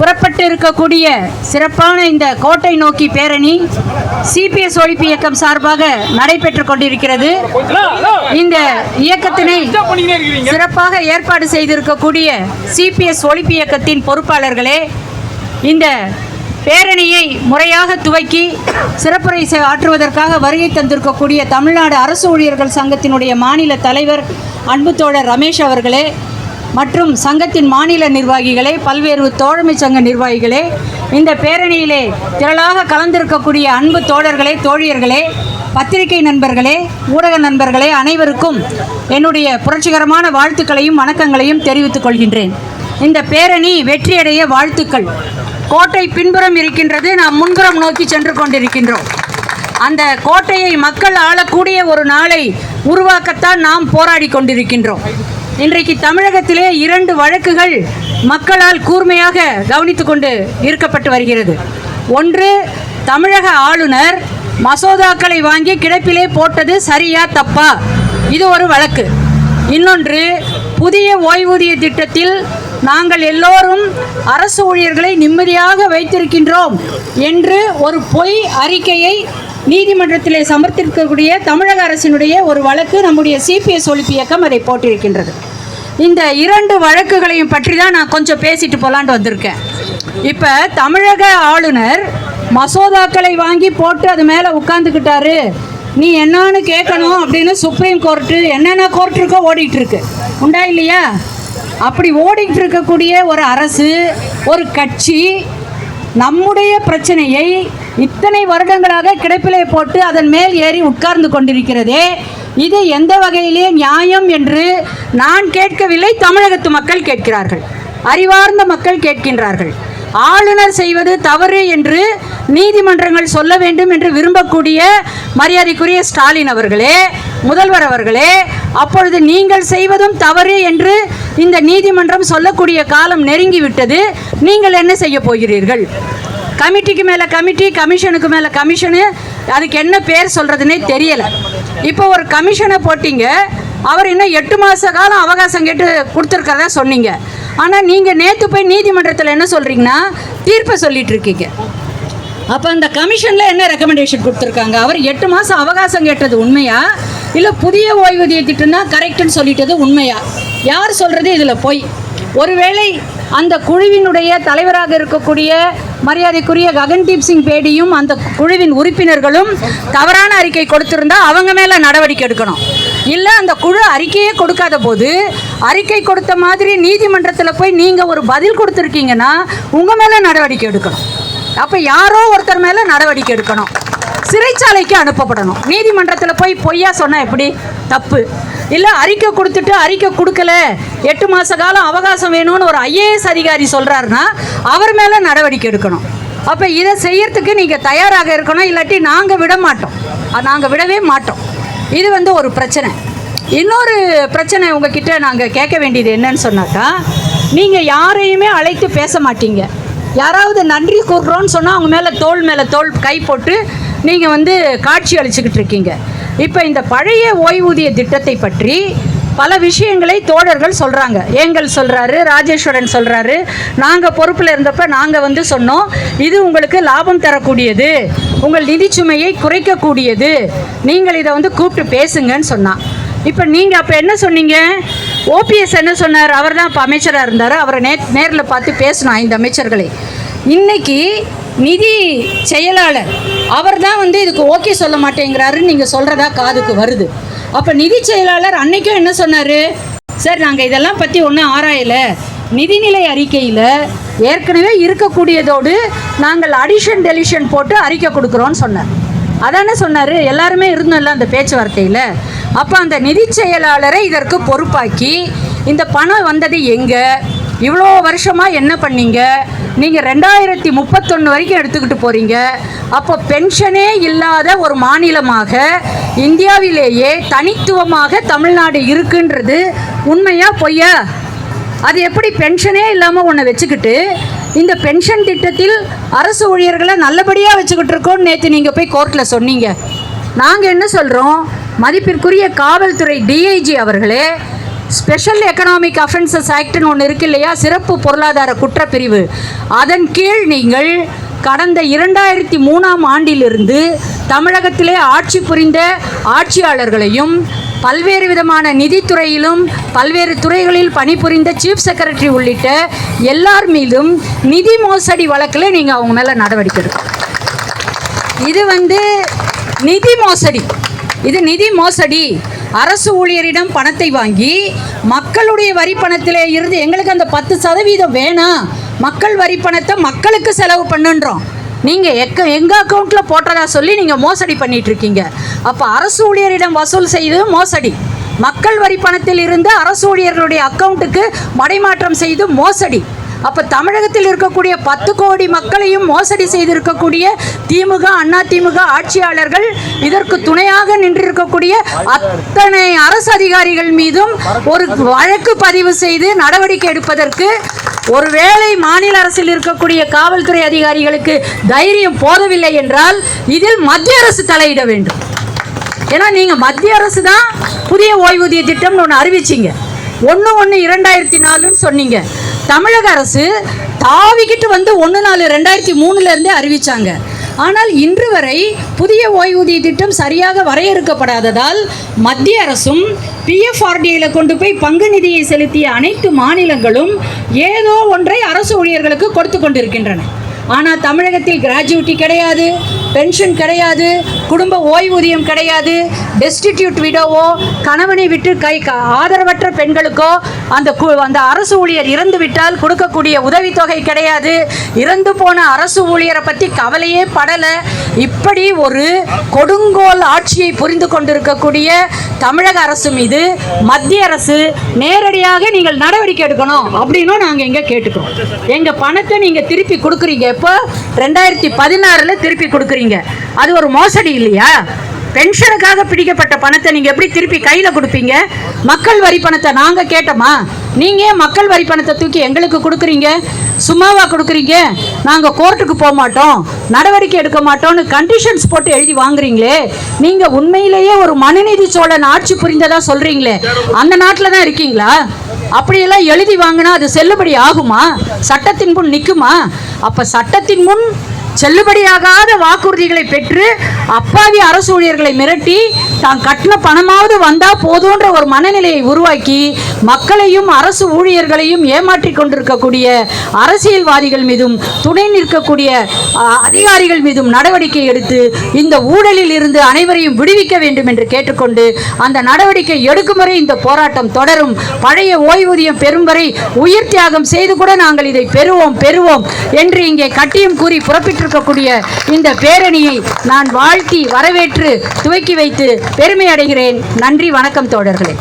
புறப்பட்டு இருக்கக்கூடிய சிறப்பான இந்த கோட்டை நோக்கி பேரணி சிபிஎஸ் ஒழிப்பு இயக்கம் சார்பாக நடைபெற்றுக் கொண்டிருக்கிறது. இந்த இயக்கத்தினை சிறப்பாக ஏற்பாடு செய்திருக்கக்கூடிய சிபிஎஸ் ஒழிப்பு இயக்கத்தின் பொறுப்பாளர்களே, இந்த பேரணியை முறையாக துவக்கி சிறப்புரை ஆற்றுவதற்காக வருகை தந்திருக்கக்கூடிய தமிழ்நாடு அரசு ஊழியர்கள் சங்கத்தினுடைய மாநில தலைவர் அன்பு தோழர் ரமேஷ் அவர்களே, மற்றும் சங்கத்தின் மாநில நிர்வாகிகளே, பல்வேறு தோழமை சங்க நிர்வாகிகளே, இந்த பேரணியிலே திரளாக கலந்திருக்கக்கூடிய அன்பு தோழர்களே, தோழியர்களே, பத்திரிகை நண்பர்களே, ஊடக நண்பர்களே, அனைவருக்கும் என்னுடைய புரட்சிகரமான வாழ்த்துக்களையும் வணக்கங்களையும் தெரிவித்துக் கொள்கின்றேன். இந்த பேரணி வெற்றியடைய வாழ்த்துக்கள். கோட்டை பின்புறம் இருக்கின்றது, நாம் முன்புறம் நோக்கி சென்று கொண்டிருக்கின்றோம். அந்த கோட்டையை மக்கள் ஆளக்கூடிய ஒரு நாளை உருவாக்கத்தான் நாம் போராடி கொண்டிருக்கின்றோம். இன்றைக்கு தமிழகத்திலே 2 வழக்குகள் மக்களால் கூர்மையாக கவனித்துக் கொண்டு இருக்கப்பட்டு வருகிறது. ஒன்று, தமிழக ஆளுநர் மசோதாக்களை வாங்கி கிடப்பிலே போட்டது சரியா தப்பா, இது ஒரு வழக்கு. இன்னொன்று, புதிய ஓய்வூதிய திட்டத்தில் நாங்கள் எல்லோரும் அரசு ஊழியர்களை நிம்மதியாக வைத்திருக்கின்றோம் என்று ஒரு பொய் அறிக்கையை நீதிமன்றத்திலே சமர்ப்பிக்கக்கூடிய தமிழக அரசினுடைய ஒரு வழக்கு நம்முடைய சிபிஎஸ் ஒழிப்பு இயக்கம் அதை போட்டிருக்கின்றது. இந்த 2 வழக்குகளையும் பற்றி தான் நான் கொஞ்சம் பேசிட்டு போலான்னு வந்திருக்கேன். இப்போ தமிழக ஆளுநர் மசோதாக்களை வாங்கி போட்டு அது மேலே உட்காந்துக்கிட்டாரு, நீ என்னான்னு கேட்கணும் அப்படின்னு சுப்ரீம் கோர்ட்டு என்னென்ன கோர்ட் இருக்கோ ஓடிட்டு இருக்கு, உண்டா இல்லையா? அப்படி ஓடிட்டு இருக்கக்கூடிய ஒரு அரசு, ஒரு கட்சி நம்முடைய பிரச்சனையை இத்தனை வருடங்களாக கிடப்பிலே போட்டு அதன் மேல் ஏறி உட்கார்ந்து கொண்டிருக்கிறதே, இது எந்த வகையிலே நியாயம் என்று நான் கேட்கவில்லை, தமிழகத்து மக்கள் கேட்கிறார்கள், அறிவார்ந்த மக்கள் கேட்கின்றார்கள். ஆளுநர் செய்வது தவறு என்று நீதிமன்றங்கள் சொல்ல வேண்டும் என்று விரும்பக்கூடிய மரியாதைக்குரிய ஸ்டாலின் அவர்களே, முதல்வர் அவர்களே, அப்பொழுது நீங்கள் செய்வதும் தவறு என்று இந்த நீதிமன்றம் சொல்லக்கூடிய காலம் நெருங்கிவிட்டது. நீங்கள் என்ன செய்ய போகிறீர்கள்? கமிட்டிக்கு மேலே கமிட்டி, கமிஷனுக்கு மேலே கமிஷனு, அதுக்கு என்ன பேர் சொல்கிறதுனே தெரியலை. இப்போ ஒரு கமிஷனை போட்டிங்க, அவர் இன்னும் 8 மாத காலம் அவகாசம் கேட்டு கொடுத்துருக்கிறதா சொன்னீங்க. ஆனால் நீங்கள் நேற்று போய் நீதிமன்றத்தில் என்ன சொல்கிறீங்கன்னா தீர்ப்பை சொல்லிட்டு இருக்கீங்க. அப்போ அந்த கமிஷனில் என்ன ரெக்கமெண்டேஷன் கொடுத்துருக்காங்க? அவர் 8 மாதம் அவகாசம் கேட்டது உண்மையா, இல்லை புதிய ஓய்வூதிய திட்டம் தான் கரெக்டுன்னு சொல்லிட்டது உண்மையா? யார் சொல்கிறது இதில் போய்? ஒருவேளை அந்த குழுவினுடைய தலைவராக இருக்கக்கூடிய மரியாதைக்குரிய ககன்தீப் சிங் பேடியும் அந்த குழுவின் உறுப்பினர்களும் தவறான அறிக்கை கொடுத்திருந்தா அவங்க மேலே நடவடிக்கை எடுக்கணும். இல்லை அந்த குழு அறிக்கையே கொடுக்காத போது அறிக்கை கொடுத்த மாதிரி நீதிமன்றத்தில் போய் நீங்கள் ஒரு பதில் கொடுத்துருக்கீங்கன்னா உங்கள் மேலே நடவடிக்கை எடுக்கணும். அப்போ யாரோ ஒருத்தர் மேலே நடவடிக்கை எடுக்கணும், சிறைச்சாலைக்கு அனுப்பப்படணும். நீதிமன்றத்தில் போய் பொய்யா சொன்னால் எப்படி? தப்பு இல்லை. அறிக்கை கொடுத்துட்டு அறிக்கை கொடுக்கல, 8 மாத காலம் அவகாசம் வேணும்னு ஒரு ஐஏஎஸ் அதிகாரி சொல்கிறாருன்னா அவர் மேலே நடவடிக்கை எடுக்கணும். அப்போ இதை செய்யறதுக்கு நீங்கள் தயாராக இருக்கணும், இல்லாட்டி நாங்கள் விட மாட்டோம், நாங்கள் விடவே மாட்டோம். இது ஒரு பிரச்சனை. இன்னொரு பிரச்சனை உங்ககிட்ட நாங்கள் கேட்க வேண்டியது என்னன்னு சொன்னாக்கா, நீங்கள் யாரையுமே அழைத்து பேச மாட்டீங்க. யாராவது நன்றி கூறுறோன்னு சொன்னால் அவங்க மேலே தோள் கை போட்டு நீங்கள் காட்சி அளிச்சுக்கிட்டு இருக்கீங்க. இப்போ இந்த பழைய ஓய்வூதிய திட்டத்தை பற்றி பல விஷயங்களை தோழர்கள் சொல்கிறாங்க. ஏங்கல் சொல்கிறாரு, ராஜேஸ்வரன் சொல்கிறாரு, நாங்கள் பொறுப்பில் இருந்தப்போ நாங்கள் சொன்னோம் இது உங்களுக்கு லாபம் தரக்கூடியது, உங்கள் நிதிச்சுமையை குறைக்கக்கூடியது, நீங்கள் இதை கூப்பிட்டு பேசுங்கன்னு சொன்னான். இப்போ நீங்கள் அப்போ என்ன சொன்னீங்க? ஓபிஎஸ் என்ன சொன்னார்? அவர் தான் இப்போ அமைச்சராக இருந்தார், அவரை நேரில் பார்த்து பேசணும் 5 அமைச்சர்களை. இன்னைக்கு நிதி செயலாளர் அவர் தான் இதுக்கு ஓகே சொல்ல மாட்டேங்கிறாருன்னு நீங்கள் சொல்கிறதா காதுக்கு வருது. அப்போ நிதி செயலாளர் அன்னைக்கும் என்ன சொன்னார்? சார் நாங்கள் இதெல்லாம் பற்றி ஒன்றும் ஆராயலை, நிதிநிலை அறிக்கையில் ஏற்கனவே இருக்கக்கூடியதோடு நாங்கள் அடிஷன் டெலிஷன் போட்டு அறிக்கை கொடுக்குறோன்னு சொன்னார். அதானே சொன்னார்? எல்லாருமே இருந்தோம்ல அந்த பேச்சுவார்த்தையில். அப்போ அந்த நிதி செயலாளரை இதற்கு பொறுப்பாக்கி இந்த பணம் வந்தது எங்கே, இவ்வளோ வருஷமாக என்ன பண்ணீங்க, நீங்கள் 2031 வரைக்கும் எடுத்துக்கிட்டு போகிறீங்க. அப்போ பென்ஷனே இல்லாத ஒரு மாநிலமாக இந்தியாவிலேயே தனித்துவமாக தமிழ்நாடு இருக்குன்றது உண்மையா பொய்யா? அது எப்படி பென்ஷனே இல்லாமல் ஒன்றை வச்சுக்கிட்டு இந்த பென்ஷன் திட்டத்தில் அரசு ஊழியர்களை நல்லபடியாக வச்சுக்கிட்டு இருக்கோன்னு நேற்று நீங்கள் போய் கோர்ட்டில் சொன்னீங்க. நாங்கள் என்ன சொல்கிறோம்? மதிப்பிற்குரிய காவல்துறை டிஐஜி அவர்களே, ஸ்பெஷல் எக்கனாமிக் அஃபென்சஸ் ஆக்ட்னு ஒன்று இருக்கு இல்லையா, சிறப்பு பொருளாதார குற்றப்பிரிவு. அதன் கீழ் நீங்கள் கடந்த 2003ஆம் ஆண்டிலிருந்து தமிழகத்திலே ஆட்சி புரிந்த ஆட்சியாளர்களையும் பல்வேறு விதமான நிதித்துறையிலும் பல்வேறு துறைகளில் பணிபுரிந்த சீஃப் செக்ரட்டரி உள்ளிட்ட எல்லார் மீதும் நிதி மோசடி வழக்கில் நீங்கள் அவங்க மேலே நடவடிக்கை எடுக்கணும். இது நிதி மோசடி. இது நிதி மோசடி. அரசு ஊழியரிடம் பணத்தை வாங்கி மக்களுடைய வரி பணத்திலே இருந்து எங்களுக்கு அந்த 10% வேணாம், மக்கள் வரி பணத்தை மக்களுக்கு செலவு பண்ணுன்றோம். நீங்கள் எங்கள் அக்கௌண்ட்டில் போட்டதா சொல்லி நீங்கள் மோசடி பண்ணிகிட்ருக்கீங்க. அப்போ அரசு ஊழியரிடம் வசூல் செய்து மோசடி, மக்கள் வரி பணத்தில் இருந்து அரசு ஊழியர்களுடைய அக்கௌண்ட்டுக்கு மடைமாற்றம் செய்து மோசடி. அப்போ தமிழகத்தில் இருக்கக்கூடிய 10 கோடி மக்களையும் மோசடி செய்திருக்கக்கூடிய திமுக, அதிமுக ஆட்சியாளர்கள், இதற்கு துணையாக நின்றிருக்கக்கூடிய அத்தனை அரசு அதிகாரிகள் மீதும் ஒரு வழக்கு பதிவு செய்து நடவடிக்கை எடுப்பதற்கு ஒருவேளை மாநில அரசில் இருக்கக்கூடிய காவல்துறை அதிகாரிகளுக்கு தைரியம் போதவில்லை என்றால் இதில் மத்திய அரசு தலையிட வேண்டும். ஏன்னா நீங்கள் மத்திய அரசு தான் புதிய ஓய்வூதிய திட்டம்னு ஒன்று அறிவிச்சிங்க. 1/1/2004 சொன்னீங்க. தமிழக அரசு தாவிக்கிட்டு 1/4/2003 அறிவிச்சாங்க. ஆனால் இன்று வரை புதிய ஓய்வூதிய திட்டம் சரியாக வரையறுக்கப்படாததால் மத்திய அரசும் PFRDAல கொண்டு போய் பங்கு நிதியை செலுத்திய அனைத்து மாநிலங்களும் ஏதோ ஒன்றை அரசு ஊழியர்களுக்கு கொடுத்து கொண்டிருக்கின்றன. ஆனால் தமிழகத்தில் கிராஜுவிட்டி கிடையாது, பென்ஷன் கிடையாது, குடும்ப ஓய்வூதியம் கிடையாது. டெஸ்டிடியூட் விடோவோ, கணவனை விட்டு ஆதரவற்ற பெண்களுக்கோ அந்த அரசு ஊழியர் இறந்து விட்டால் கொடுக்கக்கூடிய உதவித்தொகை கிடையாது. இறந்து போன அரசு ஊழியரை பற்றி கவலையே படலை. இப்படி ஒரு கொடுங்கோல் ஆட்சியை புரிந்து கொண்டிருக்கக்கூடிய தமிழக அரசு மீது மத்திய அரசு நேரடியாக நீங்கள் நடவடிக்கை எடுக்கணும் அப்படின்னும் நாங்கள் இங்கே கேட்டுக்கிறோம். எங்கள் பணத்தை நீங்கள் திருப்பி கொடுக்குறீங்க. இப்போ 2016 திருப்பி கொடுக்குறீங்க. அது ஒரு மோசடி இல்லையா? பென்ஷனுக்காக பிடிக்கப்பட்ட பணத்தை நீங்கள் எப்படி திருப்பி கையில் கொடுப்பீங்க? மக்கள் வரி பணத்தை நாங்கள் கேட்டோமா? நீங்கள் மக்கள் வரி பணத்தை தூக்கி எங்களுக்கு கொடுக்குறீங்க. சும்மாவா கொடுக்குறீங்க? நாங்கள் கோர்ட்டுக்கு போக மாட்டோம், நடவடிக்கை எடுக்க மாட்டோம்னு கண்டிஷன்ஸ் போட்டு எழுதி வாங்குறீங்களே. நீங்கள் உண்மையிலேயே ஒரு மனுநீதி சோழன் ஆட்சி புரிந்ததா சொல்கிறீங்களே, அந்த நாட்டில் தான் இருக்கீங்களா? அப்படியெல்லாம் எழுதி வாங்கினா அது செல்லுபடி ஆகுமா? சட்டத்தின் முன் நிற்குமா? அப்போ சட்டத்தின் முன் செல்லுபடியாகாத வாக்குறுதிகளை பெற்று அப்பாவி அரசு ஊழியர்களை மிரட்டி தான் கட்டின பணமாவது வந்தால் போதுன்ற ஒரு மனநிலையை உருவாக்கி மக்களையும் அரசு ஊழியர்களையும் ஏமாற்றி கொண்டிருக்கக்கூடிய அரசியல்வாதிகள் மீதும் துணை நிற்கக்கூடிய அதிகாரிகள் மீதும் நடவடிக்கை எடுத்து இந்த ஊழலில் இருந்து அனைவரையும் விடுவிக்க வேண்டும் என்று கேட்டுக்கொண்டு அந்த நடவடிக்கை எடுக்கும் வரை இந்த போராட்டம் தொடரும். பழைய ஓய்வூதியம் பெறும் வரை உயிர் தியாகம் செய்து கூட நாங்கள் இதை பெறுவோம் என்று இங்கே கட்டியம் கூறி புறப்பட்டிருக்கக்கூடிய இந்த பேரணியை நான் வாழ்த்தி வரவேற்று துவக்கி வைத்து பெருமை அடைகிறேன். நன்றி, வணக்கம் தோழர்களே.